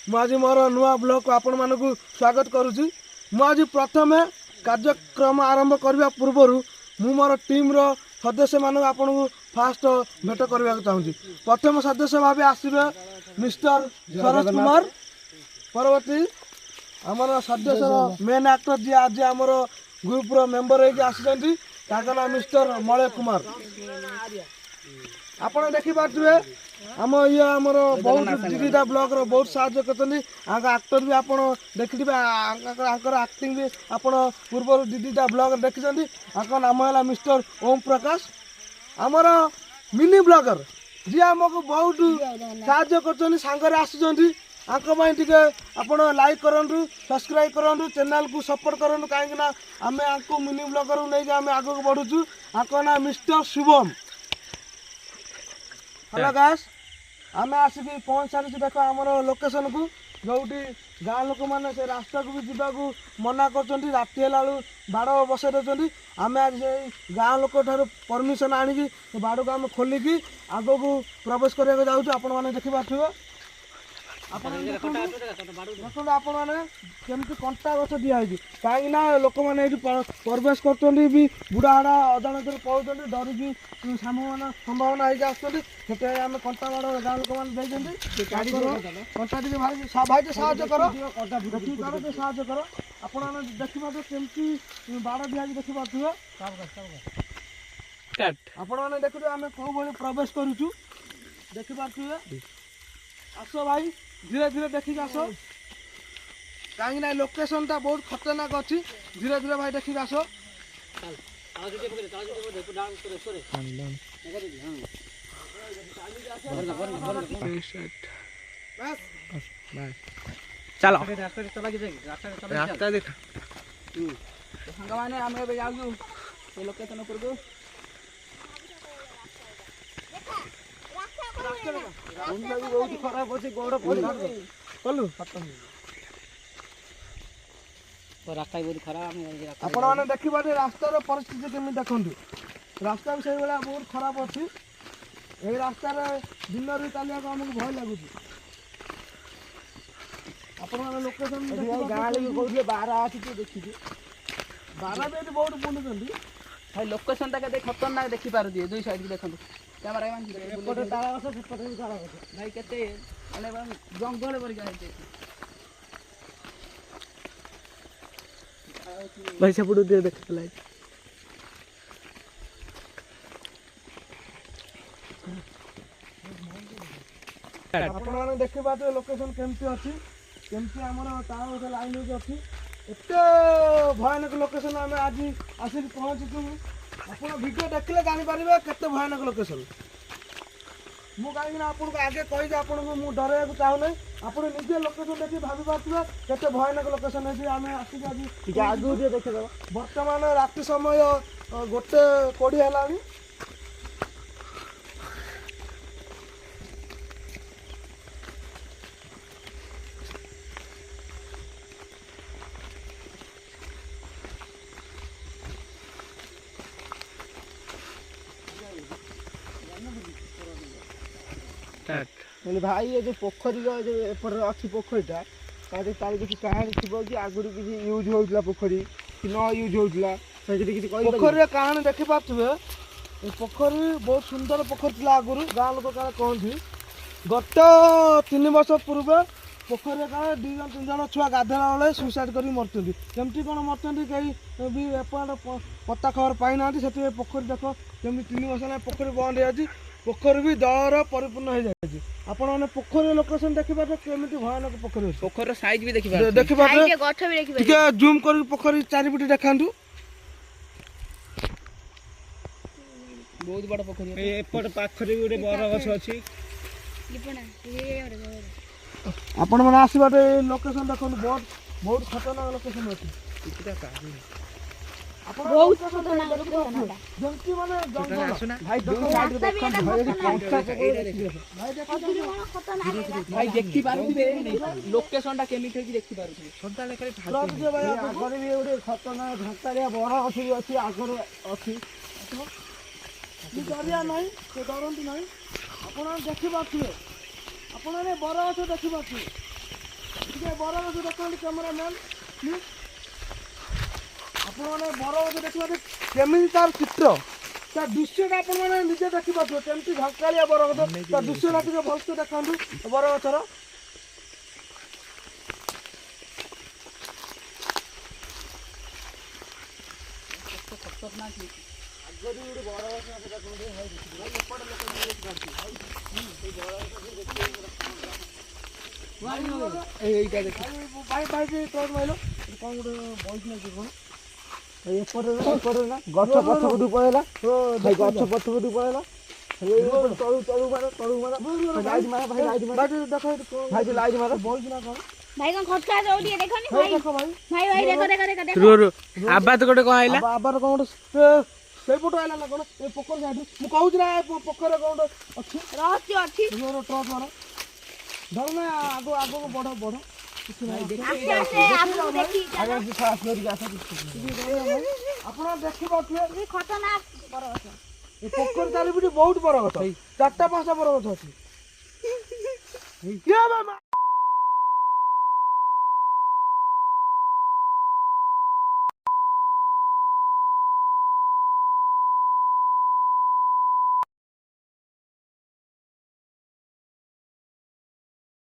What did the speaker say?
आज मोर नुआ ब्लॉग को आपण मानक स्वागत करुच्ची। आज प्रथम कार्यक्रम आरंभ करने पूर्व मु मोर टीम रो सदस्य मान आपन को फास्ट भेट करने चाहूँगी। प्रथम सदस्य भाव आसवे मिस्टर सरोज कुमार, परवर्ती आमर सदस्य मेन एक्टर जी आज आमर ग्रुप रो मेंबर होकर नाम मिस्टर मलय कुमार। आपड़ देखिपे आम ये आमर बहुत दीदा ब्लॉग रो बहुत साहय कर एक्टर भी आप देखिए आक्टिंग भी आप पूर्व दीदा ब्लॉग देखी। नाम है मिस्टर ओम प्रकाश, आमर मिनी ब्लॉगर जी आमको बहुत साहय कर आसुँच। आप लाइक करूँ, सब्सक्राइब करूँ, चैनल को सपोर्ट करूँ, कहीं आम आपको मिनी ब्लॉगर नहीं आम आगे बढ़ुचु। आपका ना मिस्टर शुभम। हेलो गाइस, आम आसिक पहुँच सारी देख आमर लोकेशन को जो गाँ लोक मैंने से रास्ता को भी जावाक मना कर राति है बाड़ बसई दे। आम आज से गाँ लोक ठार परमिशन आणिकी बाड़ को आम खोलिकी आग को प्रवेश करने जाऊँ। आपण मैंने देखिपे देखो आप केमती कंटा गछ दिखाई कहीं लोक मैंने प्रवेश कर बुढ़ा हाड़ा अजाणत पड़े डरिकी संभावना होते आम कंटा बाड़ गाँव लोक मैंने कंटा टी भाई साहय कर साहय कर। आपण देखिपे केमती बाड़ दिखाई देखिपे आपण मैंने देखिए आम कौ भाई प्रवेश करुचु देखिपे। आस भाई धीरे धीरे देखिक आस कहीं लोकेशन टा बहुत खतरनाक अच्छी। धीरे धीरे भाई देखिक आस चलो रास्ता देख मैंने आम जाऊ लोकेशन उपरको बहुत खराब अच्छे गोड़ कलु रास्ता बहुत खराब। आपण मैंने देखिए रास्तार परिस्थिति केमी देखु रास्ता भी से भाया बहुत खराब अच्छी। यही रास्तार दिन भी चलिया आमको भय लगुच। आपण मैंने लोकेशन गाँ लोग बार आसी देखिए बारा भी बहुत बुलूँ भाई लोकेशन टा के खतरनाक देखी पारे दुई साइड देखो कैमरा भाई केते जंगल भाई सेपटू दिए देख आपने देखिए लोकेशन केमती अच्छी केमती आमर तार लाइन अच्छी एत भयानक लोकेशन आम आज आसिक पहुँचु। आप वीडियो देखले जानीपर केते भयानक लोकेशन मु कहीं आपको आगे कही आपको डर चाहूना। आप निजे लोकेशन देखिए भाभी पारे केते भयानक लोकेशन है आम आसिक आज आगे देखिए बर्तमान राति समय 1:20 है। भाई ये जो पोखरी जो एपटे अच्छी पोखरीटा तार किसी कहानी थी कि आगुरी किसी यूज होता पोखरी कि न यूज होता पोखरी कहानी देखिपे। पोखरी बहुत सुंदर पोखरी थी आगुरी गाँ लोक क्या कहती गत 3 वर्ष पूर्व पोखरी क्या 2 जन 3 जन छुआ गाधेला बेले सुइसाइड कर मरती केमती कौन मरती कहीं भी पता खबर पाई ना से पोखरी देख कमी 3 वर्ष पोखरी बंद हो पोखरी भी जलर परिपूर्ण हो जाए। आपण मैंने पोखरी लोकेशन देखिपे केमी भयानक पोखरी पोखर साइज भी देखिए जूम कर पोखरी चारिपटे देखा बहुत बड़ा पोखरी एपट पाखरे गोटे बर गछ अछि। आपण मैंने आसबाटे लोकेशन देखो बहुत खतरनाक लोकेशन अच्छी। बहुत खतरनाक लोकेशन जंती माने जंगल भाई दोनों साइड भाई देखि पारुथिबे लोकेशन टा केमिति कि देखि पारुथिबे सदा लेखा भाई आगर भी गोटे खतरनाक झंकारिया बड़ अछि अछि आगर अछि डरिया नहीं से डरती नहीं। आप देखी पारे आपने बर गछ देखी पारे ଟିକେ ବରଗଛ ଦେଖନ୍ତୁ କ୍ୟାମେରାମ୍ୟାନ୍ ପ୍ଲିଜ୍। ଆପଣମାନେ ବରଗଛ ଦେଖିବାରେ କେମିତି ତାର ଚିତ୍ର ତା ଦୃଶ୍ୟଟା ଆପଣମାନେ ନିଜେ ଦେଖିପାରୁଥିବେ କେମିତି ଝଙ୍କାଳିଆ ବରଗଛ ତା ଦୃଶ୍ୟଟା ଟିକେ ଭଲସେ ଦେଖନ୍ତୁ ବରଗଛର। এইটা ଦେଖ ଭାଇ ଭାଇ ବି ଟର୍ଚ୍ଚ ମାଇଲ କ'ଣ ଗୋଟେ ବଇଥିଲା କି କ'ଣ ଏପଟେ ନା ଗଛ ପଛପଟୁ ପଳେଇଲା ଭାଇ ଗଛ ପଛପଟୁ ପଳେଇଲା ତଳୁ ତଳୁ ମାର ଲାଇଟ୍ ମାର ଭାଇ ଲାଇଟ୍ ମାର ଦେଖ ଭାଇ ଲାଇଟ୍ ମାର ବଇଥିଲା କ'ଣ ଭାଇ କଣ ଖଟକା ଯାଉ ଟିକେ ଦେଖନି ଭାଇ ଭାଇ ଦେଖ ଭାଇ ଭାଇ ଭାଇ ଦେଖ ଦେଖ ଦେଖ ଦେଖ ଆବାଜ ଗୋଟେ କଣ ଆଇଲା ଆବାର କ'ଣ ଗୋଟେ ସେଇପଟୁ ଆଇଲା ନା କ'ଣ ଏ ପୋଖରୀ ସାଇଡ୍ ମୁଁ କହୁଛି ନା ଏ ପୋଖରୀରେ କ'ଣ ଗୋଟେ ଅଛି ରହସ୍ୟ ଅଛି ଟ୍ରଚ୍ ମାର ଧର ନା ଆଗକୁ ବଢ଼ କିଛି ନାହିଁ ଆସ୍ତେ ଆସ୍ତେ ଆମକୁ ଦେଖି ଆପଣ ଦେଖିପାରୁଥିବେ ଖତରନାକ ବରଗଛ ଏ ପୋଖରୀ ଚାରିପଟେ ବହୁତ ବରଗଛ 4ଟା 5ଟା ବରଗଛ ଅଛି କିଏ ବେ ମା